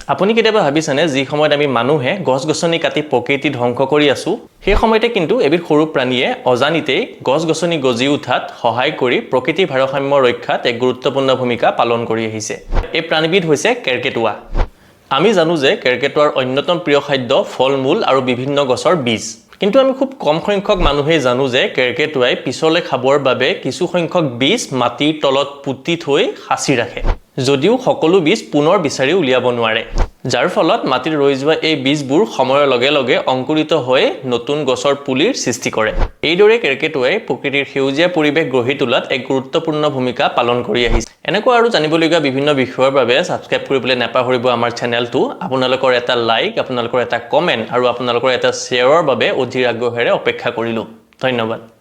আপুনি কেতিয়াবা ভাবিছেনে যি সময়ত আমি মানুহে গছ-গছনি কাটি প্ৰকৃতি ধ্বংস কৰি আছো সেই সময়তে কিন্তু এবিধ সৰু প্ৰাণীয়ে অজানিতেই গছ-গছনি গজি উঠাত সহায় কৰি প্ৰকৃতিৰ ভাৰসাম্য ৰক্ষাত এক গুৰুত্বপূৰ্ণ ভূমিকা পালন কৰি আহিছে এই প্ৰাণীবিধ হৈছে কেৰ্কেটুৱা আমি জানো যে কেৰ্কেটুৱাৰ অন্যতম প্ৰিয় খাদ্য ফল-মূল আৰু বিভিন্ন গছৰ বীজ কিন্তু আমি খুব কম সংখ্যক মানুহে জানো যে কেৰ্কেটুৱাই পিছলে খাবৰ বাবে কিছু সংখ্যক বীজ মাটিৰ তলত পুতি থৈ সাঁচি ৰাখে যদিও সকলো বীজ পুনৰ বিচাৰি উলিয়াব নোৱাৰে যাৰ ফলত মাটিত ৰৈ যোৱা এই বীজবোৰ সময়ৰ লগে লগে অংকুৰিত হৈ নতুন গছৰ পুলিৰ সৃষ্টি কৰে এইদৰে কেৰ্কেটুৱাই প্ৰকৃতিৰ সেউজীয়া পৰিৱেশ গঢ়ি তোলাত এক গুৰুত্বপূৰ্ণ ভূমিকা পালন কৰি আহিছে এনেকুৱা আৰু জানিবলগীয়া বিভিন্ন বিষয়ৰ বাবে সাবস্ক্ৰাইব কৰিবলৈ নাপাহৰিব আমাৰ চেনেলটো আপোনালোকৰ এটা লাইক আপোনালোকৰ এটা কমেন্ট আৰু আপোনালোকৰ এটা শ্বেয়াৰৰ বাবে অধীৰ আগ্ৰহেৰে অপেক্ষা কৰিলো ধন্যবাদ